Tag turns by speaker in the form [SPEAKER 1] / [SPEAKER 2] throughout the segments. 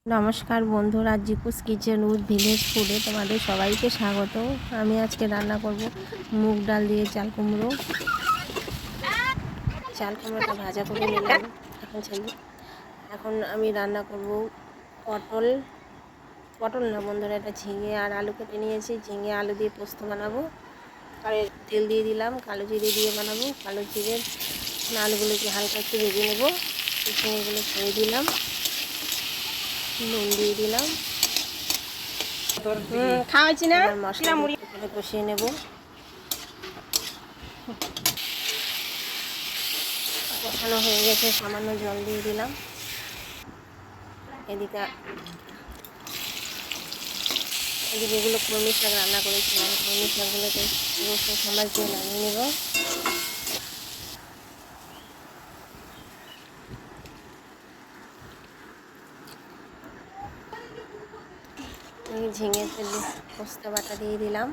[SPEAKER 1] নমস্কার বন্ধুরা, জিকুস kitchen with village ফুডে তোমাদের সবাইকে স্বাগত। আমি আজকে রান্না করব মুগ ডাল দিয়ে চাল কুমড়ো। চাল কুমড়োটা ভাজা করে নিলাম। এখন আমি রান্না করব পটল পটল না বন্ধুরা, এটা ঝিঙে আর আলু কেটে নিয়েছি। ঝিঙে আলু দিয়ে পোস্ত বানাবো। আর তেল দিয়ে দিলাম, কালো জিরে দিয়ে বানাবো। কালো জিরে আলুগুলোকে হালকা একটু ভেজে নেবো। ঝিঙেগুলো ছেড়ে দিলাম, নুন দিয়ে দিলাম, খাওয়াচ্ছি না। মশলা করে কষিয়ে নেব। কষানো হয়ে গেছে, সামান্য জল দিয়ে দিলাম। এদিকে এগুলো কলমি শাক রান্না করেছিলাম। কলমি শাকগুলোকে রসুন সামাজ দিয়ে নামিয়ে নেব। ঝিঙে পোস্ত বাটা দিয়ে দিলাম।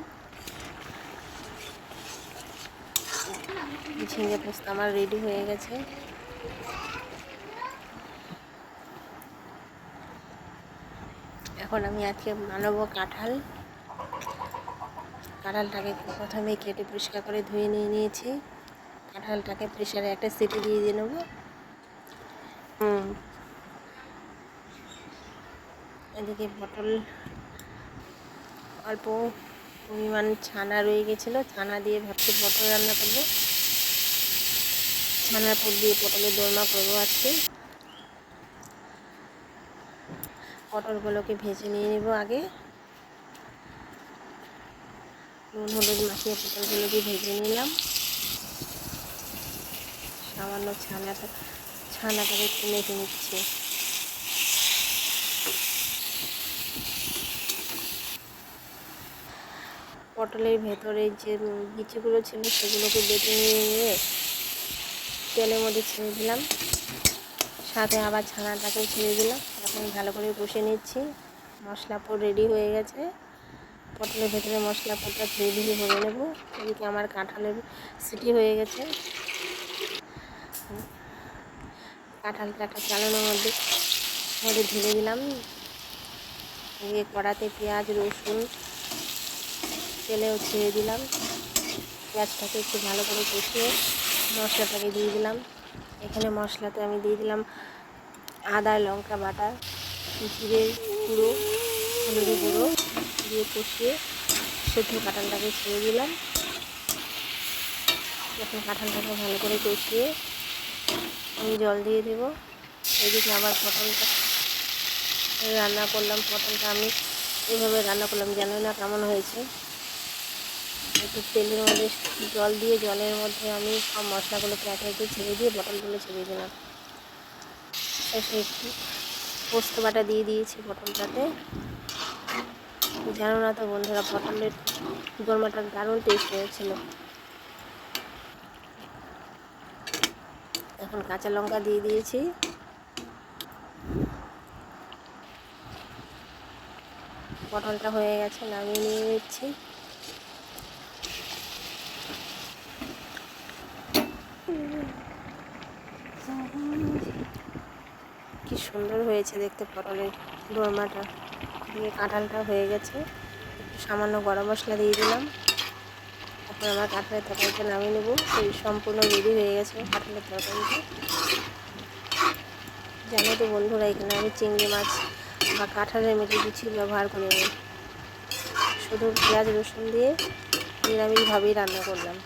[SPEAKER 1] ঝিঙে পোস্ত আমার রেডি হয়ে গেছে। এখন আমি আজকে বানাবো কাঁঠালটাকে প্রথমে কেটে পরিষ্কার করে ধুয়ে নিয়েছি। কাঁঠালটাকে প্রেসারে একটা সিটি দিয়ে নেবো। এদিকে পটল অল্প পরিমাণ ছানা রয়ে গেছিলো, ছানা দিয়ে ভাবছি পটল রান্না করবো। ছানার পুর দিয়ে পটলের দোরমা করবো আজকে। পটলগুলোকে ভেজে নিয়ে নেব আগে। নুন হলুদ মাখিয়ে পটলগুলোকে ভেজে নিলাম। সামান্য ছানাটাকে একটু মেখে নিচ্ছি। পটলের ভেতরে যে বিচিগুলো ছিল সেগুলোকে বেটে নিয়ে তেলের মধ্যে ছেড়ে দিলাম, সাথে আবার ছানাটাকেও ছেড়ে দিলাম। এখন ভালো করে কষে নিচ্ছি। মশলা পুর রেডি হয়ে গেছে। পটলের ভেতরে মশলা পুরটা ধীরে ধীরে ভরে নেব। এদিকে আমার কাঁঠালের সিটি হয়ে গেছে। কাঁঠালটা চালানোর মধ্যে ঢেলে দিলাম। এদিকে কড়াতে পেঁয়াজ রসুন তেলেও ছেড়ে দিলাম। পেঁয়াজটাকে একটু ভালো করে কষিয়ে মশলাটাকে দিয়ে দিলাম। এখানে মশলাতে আমি দিয়ে দিলাম আদা লঙ্কা বাটা, জিরে গুঁড়ো, হলুদের গুঁড়ো দিয়ে কষিয়ে সেদ্ধ কাঁঠালটাকে ছেড়ে দিলাম। এখন কাঁঠালটাকে ভালো করে কষিয়ে আমি জল দিয়ে দেবো। এদিকে আবার পটলটা রান্না করলাম। পটলটা আমি এইভাবে রান্না করলাম, জানি না কেমন হয়েছে। একটু তেলের মধ্যে জল দিয়ে জলের মধ্যে আমি সব মশলাগুলোকে একে একে ছেড়ে দিয়ে পটলগুলো ছেড়ে দিলাম। শেষে একটু পোস্ত বাটা দিয়ে দিয়েছি পটলটাতে। জানো না তো বন্ধুরা, পটলের দোরমাটা দারুণ টেস্ট হয়েছিল। এখন কাঁচা লঙ্কা দিয়ে দিয়েছি। পটলটা হয়ে গেছে, নামিয়ে নিয়ে নিচ্ছি। কি সুন্দর হয়েছে দেখতে পটলের দোরমাটা। দিয়ে কাঁঠালটা হয়ে গেছে। একটু সামান্য গরম মশলা দিয়ে দিলাম। এখন আমার কাঁঠালের তরকারিটা নামিয়ে নেব। সেই সম্পূর্ণ রেডি হয়ে গেছে কাঁঠালের তরকারিটা। জানো তো বন্ধুরা, এখানে আমি চিংড়ি মাছ বা কাঁঠালের মেটে কিছু ব্যবহার করিনি। শুধু পেঁয়াজ রসুন দিয়ে নিরামিষভাবেই রান্না করলাম।